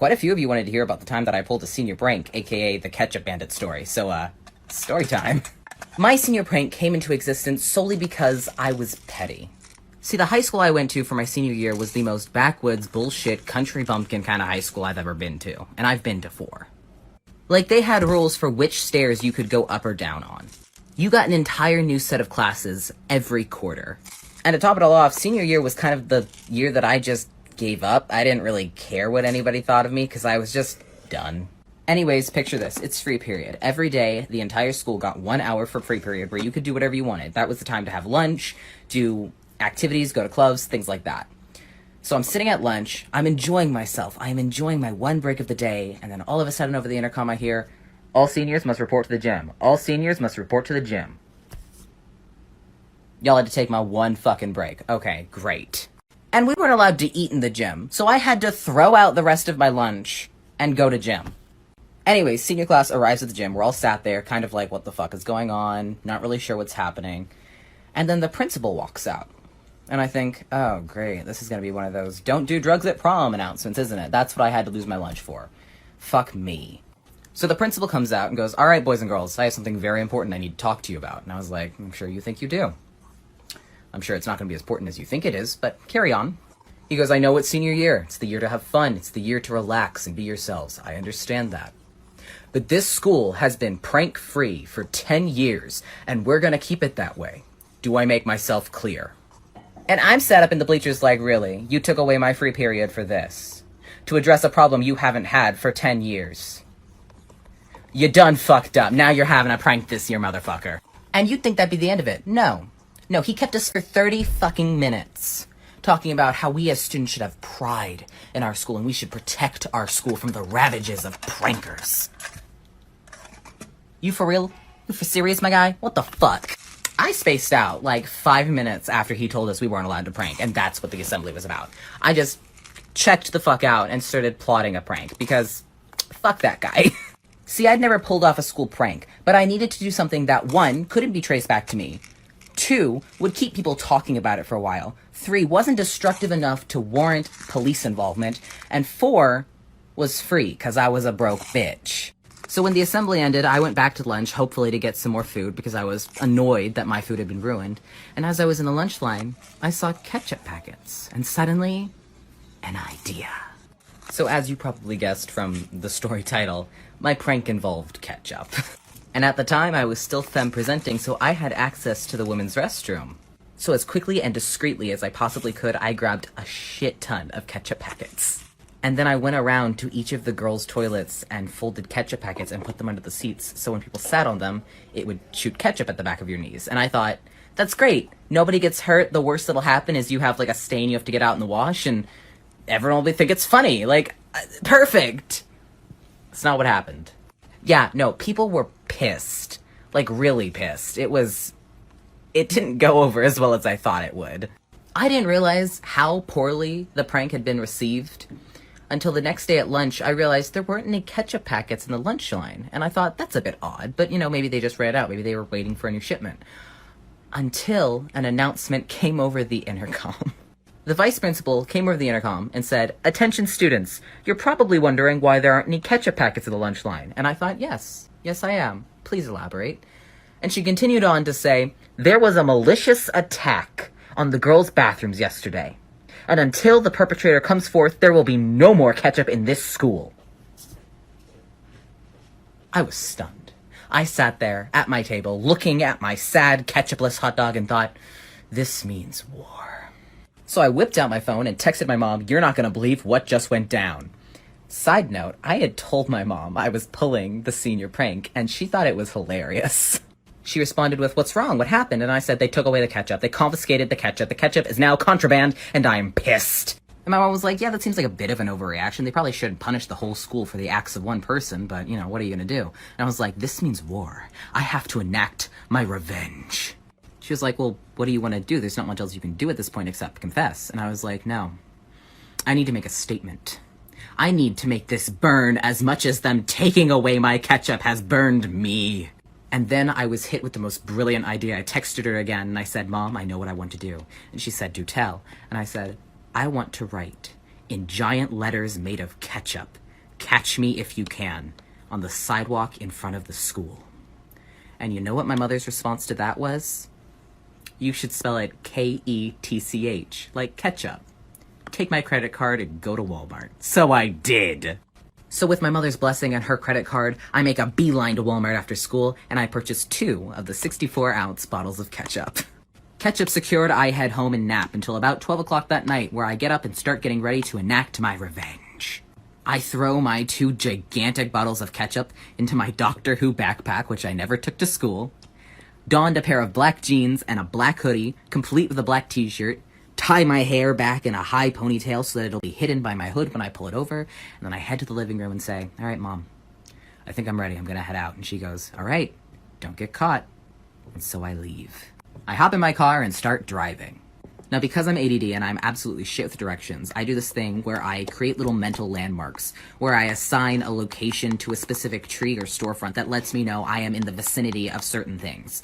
quite a few of you wanted to hear about the time that I pulled a senior prank, aka the Ketchup Bandit story, so, story time. My senior prank came into existence solely because I was petty. See, the high school I went to for my senior year was the most backwoods, bullshit, country bumpkin kind of high school I've ever been to, and I've been to 4. Like, they had rules for which stairs you could go up or down on. You got an entire new set of classes every quarter. And to top it all off, senior year was kind of the year that I just gave up. I didn't really care what anybody thought of me, because I was just done. Anyways, picture this. It's free period. Every day, the entire school got 1 hour for free period where you could do whatever you wanted. That was the time to have lunch, do activities, go to clubs, things like that. So I'm sitting at lunch, I'm enjoying myself, I am enjoying my one break of the day, and then all of a sudden over the intercom I hear, all seniors must report to the gym. All seniors must report to the gym. Y'all had to take my one fucking break. Okay, great. And we weren't allowed to eat in the gym, so I had to throw out the rest of my lunch and go to gym. Anyways, senior class arrives at the gym, we're all sat there, kind of like, what the fuck is going on, not really sure what's happening. And then the principal walks out. And I think, oh, great, this is going to be one of those don't do drugs at prom announcements, isn't it? That's what I had to lose my lunch for. Fuck me. So the principal comes out and goes, all right, boys and girls, I have something very important I need to talk to you about. And I was like, I'm sure you think you do. I'm sure it's not going to be as important as you think it is, but carry on. He goes, I know it's senior year. It's the year to have fun. It's the year to relax and be yourselves. I understand that. But this school has been prank-free for 10 years, and we're going to keep it that way. Do I make myself clear? And I'm sat up in the bleachers like, really? You took away my free period for this? To address a problem you haven't had for 10 years? You done fucked up. Now you're having a prank this year, motherfucker. And you'd think that'd be the end of it. No. No, he kept us for 30 fucking minutes talking about how we as students should have pride in our school and we should protect our school from the ravages of prankers. You for real? You for serious, my guy? What the fuck? I spaced out like 5 minutes after he told us we weren't allowed to prank, and that's what the assembly was about. I just checked the fuck out and started plotting a prank, because fuck that guy. See, I'd never pulled off a school prank, but I needed to do something that, 1, couldn't be traced back to me, 2, would keep people talking about it for a while, 3, wasn't destructive enough to warrant police involvement, and 4, was free, because I was a broke bitch. So when the assembly ended, I went back to lunch, hopefully to get some more food, because I was annoyed that my food had been ruined. And as I was in the lunch line, I saw ketchup packets, and suddenly, an idea. So as you probably guessed from the story title, my prank involved ketchup. And at the time, I was still femme presenting, so I had access to the women's restroom. So as quickly and discreetly as I possibly could, I grabbed a shit ton of ketchup packets. And then I went around to each of the girls' toilets and folded ketchup packets and put them under the seats, so when people sat on them, it would shoot ketchup at the back of your knees. And I thought, that's great. Nobody gets hurt. The worst that'll happen is you have, like, a stain you have to get out in the wash, and everyone will think it's funny. Like, perfect. That's not what happened. Yeah, no, people were pissed. Like, really pissed. It didn't go over as well as I thought it would. I didn't realize how poorly the prank had been received until the next day at lunch. I realized there weren't any ketchup packets in the lunch line, and I thought, that's a bit odd, but, you know, maybe they just ran out. Maybe they were waiting for a new shipment. Until an announcement came over the intercom. The vice principal came over the intercom and said, attention students, you're probably wondering why there aren't any ketchup packets in the lunch line. And I thought, yes, I am. Please elaborate. And she continued on to say, there was a malicious attack on the girls' bathrooms yesterday. And until the perpetrator comes forth, there will be no more ketchup in this school. I was stunned. I sat there at my table, looking at my sad ketchupless hot dog and thought, this means war. So I whipped out my phone and texted my mom, you're not going to believe what just went down. Side note, I had told my mom I was pulling the senior prank, and she thought it was hilarious. She responded with, what's wrong? What happened? And I said, they took away the ketchup. They confiscated the ketchup. The ketchup is now contraband, and I'm pissed. And my mom was like, yeah, that seems like a bit of an overreaction. They probably shouldn't punish the whole school for the acts of one person, but, you know, what are you going to do? And I was like, this means war. I have to enact my revenge. She was like, well, what do you want to do? There's not much else you can do at this point except confess. And I was like, no. I need to make a statement. I need to make this burn as much as them taking away my ketchup has burned me. And then I was hit with the most brilliant idea. I texted her again, and I said, Mom, I know what I want to do. And she said, do tell. And I said, I want to write, in giant letters made of ketchup, Catch me if you can, on the sidewalk in front of the school. And you know what my mother's response to that was? You should spell it Ketch, like ketchup. Take my credit card and go to Walmart. So I did. So with my mother's blessing and her credit card, I make a beeline to Walmart after school, and I purchase 2 of the 64-ounce bottles of ketchup. Ketchup secured, I head home and nap until about 12 o'clock that night, where I get up and start getting ready to enact my revenge. I throw my 2 gigantic bottles of ketchup into my Doctor Who backpack, which I never took to school, donned a pair of black jeans and a black hoodie, complete with a black t-shirt, tie my hair back in a high ponytail so that it'll be hidden by my hood when I pull it over, and then I head to the living room and say, all right, Mom, I think I'm ready. I'm gonna head out. And she goes, all right, don't get caught. And so I leave. I hop in my car and start driving. Now, because I'm ADD and I'm absolutely shit with directions, I do this thing where I create little mental landmarks, where I assign a location to a specific tree or storefront that lets me know I am in the vicinity of certain things.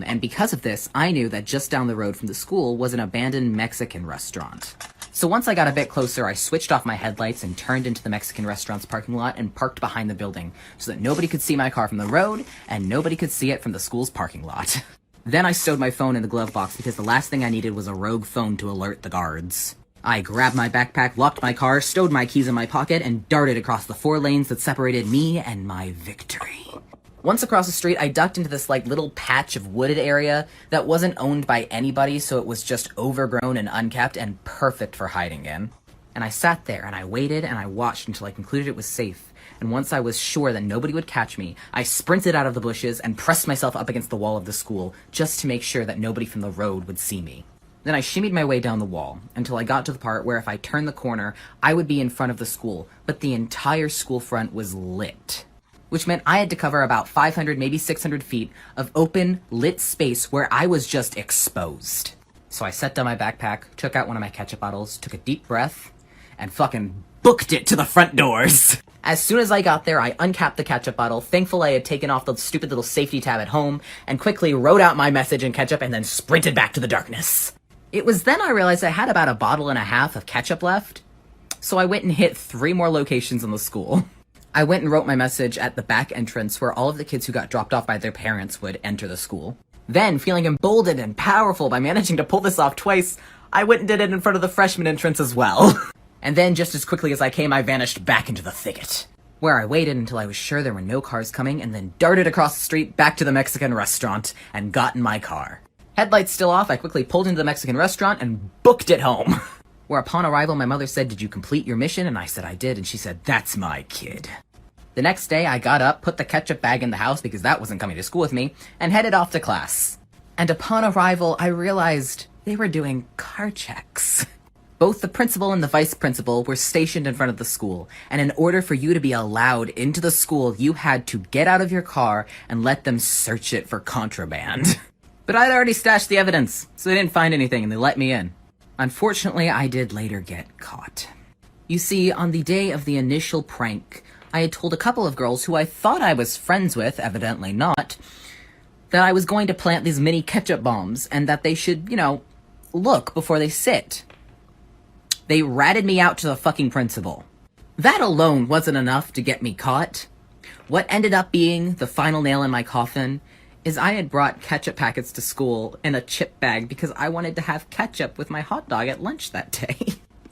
And because of this, I knew that just down the road from the school was an abandoned Mexican restaurant. So once I got a bit closer, I switched off my headlights and turned into the Mexican restaurant's parking lot and parked behind the building so that nobody could see my car from the road and nobody could see it from the school's parking lot. Then I stowed my phone in the glove box because the last thing I needed was a rogue phone to alert the guards. I grabbed my backpack, locked my car, stowed my keys in my pocket, and darted across the 4 lanes that separated me and my victory. Once across the street, I ducked into this little patch of wooded area that wasn't owned by anybody, so it was just overgrown and unkept and perfect for hiding in. And I sat there and I waited and I watched until I concluded it was safe. And once I was sure that nobody would catch me, I sprinted out of the bushes and pressed myself up against the wall of the school just to make sure that nobody from the road would see me. Then I shimmied my way down the wall until I got to the part where if I turned the corner, I would be in front of the school, but the entire school front was lit. Which meant I had to cover about 500, maybe 600 feet of open, lit space where I was just exposed. So I set down my backpack, took out one of my ketchup bottles, took a deep breath, and fucking booked it to the front doors. As soon as I got there, I uncapped the ketchup bottle, thankful I had taken off the stupid little safety tab at home, and quickly wrote out my message in ketchup and then sprinted back to the darkness. It was then I realized I had about 1.5 bottles of ketchup left, so I went and hit 3 more locations in the school. I went and wrote my message at the back entrance where all of the kids who got dropped off by their parents would enter the school. Then, feeling emboldened and powerful by managing to pull this off twice, I went and did it in front of the freshman entrance as well. And then, just as quickly as I came, I vanished back into the thicket, where I waited until I was sure there were no cars coming and then darted across the street back to the Mexican restaurant and got in my car. Headlights still off, I quickly pulled into the Mexican restaurant and booked it home. Where upon arrival, my mother said, "Did you complete your mission?" And I said I did, and she said, "That's my kid." The next day, I got up, put the ketchup bag in the house because that wasn't coming to school with me, and headed off to class. And upon arrival, I realized they were doing car checks. Both the principal and the vice principal were stationed in front of the school, and in order for you to be allowed into the school, you had to get out of your car and let them search it for contraband. But I'd already stashed the evidence, so they didn't find anything and they let me in. Unfortunately, I did later get caught. You see, on the day of the initial prank, I had told a couple of girls who I thought I was friends with, evidently not, that I was going to plant these mini ketchup bombs and that they should, look before they sit. They ratted me out to the fucking principal. That alone wasn't enough to get me caught. What ended up being the final nail in my coffin is I had brought ketchup packets to school in a chip bag because I wanted to have ketchup with my hot dog at lunch that day.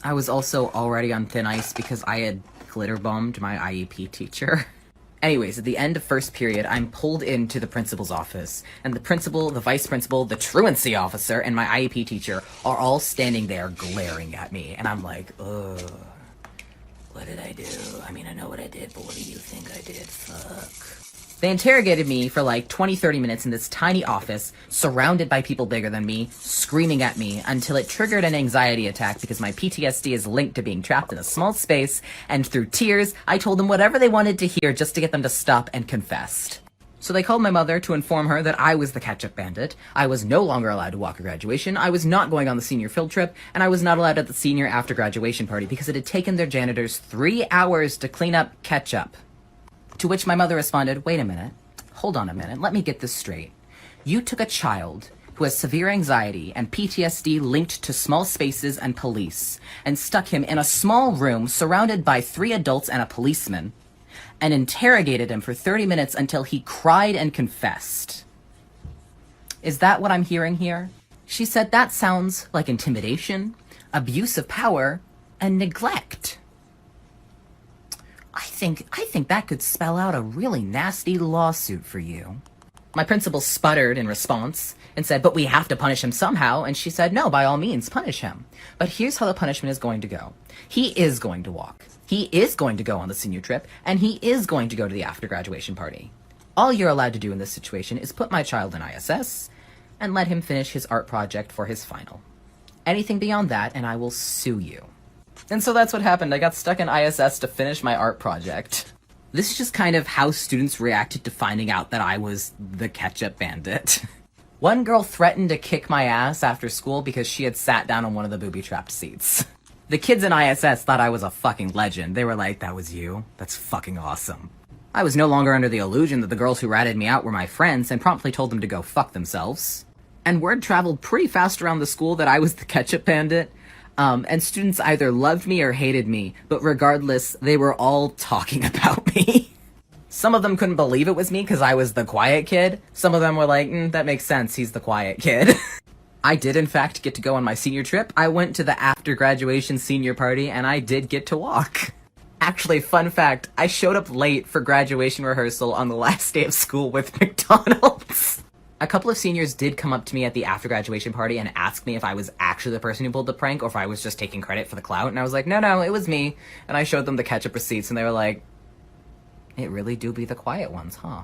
I was also already on thin ice because I had glitter bombed my IEP teacher. Anyways, at the end of first period, I'm pulled into the principal's office, and the principal, the vice principal, the truancy officer, and my IEP teacher are all standing there glaring at me, and I'm like, ugh, what did I do? I mean, I know what I did, but what do you think I did? Fuck. They interrogated me for 20-30 minutes in this tiny office, surrounded by people bigger than me, screaming at me, until it triggered an anxiety attack because my PTSD is linked to being trapped in a small space, and through tears, I told them whatever they wanted to hear just to get them to stop, and confessed. So they called my mother to inform her that I was the ketchup bandit, I was no longer allowed to walk at graduation, I was not going on the senior field trip, and I was not allowed at the senior after graduation party because it had taken their janitors 3 hours to clean up ketchup. To which my mother responded, "Wait a minute. Hold on a minute. Let me get this straight. You took a child who has severe anxiety and PTSD linked to small spaces and police, and stuck him in a small room surrounded by 3 adults and a policeman, and interrogated him for 30 minutes until he cried and confessed. Is that what I'm hearing here? She said that sounds like intimidation, abuse of power, and neglect. I think that could spell out a really nasty lawsuit for you. My principal sputtered in response and said, but we have to punish him somehow. And she said, no, by all means, punish him. But here's how the punishment is going to go. He is going to walk. He is going to go on the senior trip. And he is going to go to the after graduation party. All you're allowed to do in this situation is put my child in ISS and let him finish his art project for his final. Anything beyond that, and I will sue you. And so that's what happened. I got stuck in ISS to finish my art project. This is just kind of how students reacted to finding out that I was the ketchup bandit. One girl threatened to kick my ass after school because she had sat down on one of the booby-trapped seats. The kids in ISS thought I was a fucking legend. They were like, that was you? That's fucking awesome. I was no longer under the illusion that the girls who ratted me out were my friends and promptly told them to go fuck themselves. And word traveled pretty fast around the school that I was the ketchup bandit. And students either loved me or hated me, but regardless, they were all talking about me. Some of them couldn't believe it was me because I was the quiet kid. Some of them were like, that makes sense, he's the quiet kid. I did in fact get to go on my senior trip. I went to the after graduation senior party and I did get to walk. Actually, fun fact, I showed up late for graduation rehearsal on the last day of school with McDonald's. A couple of seniors did come up to me at the after graduation party and ask me if I was actually the person who pulled the prank or if I was just taking credit for the clout. And I was like, no, it was me. And I showed them the ketchup receipts and they were like, it really do be the quiet ones, huh?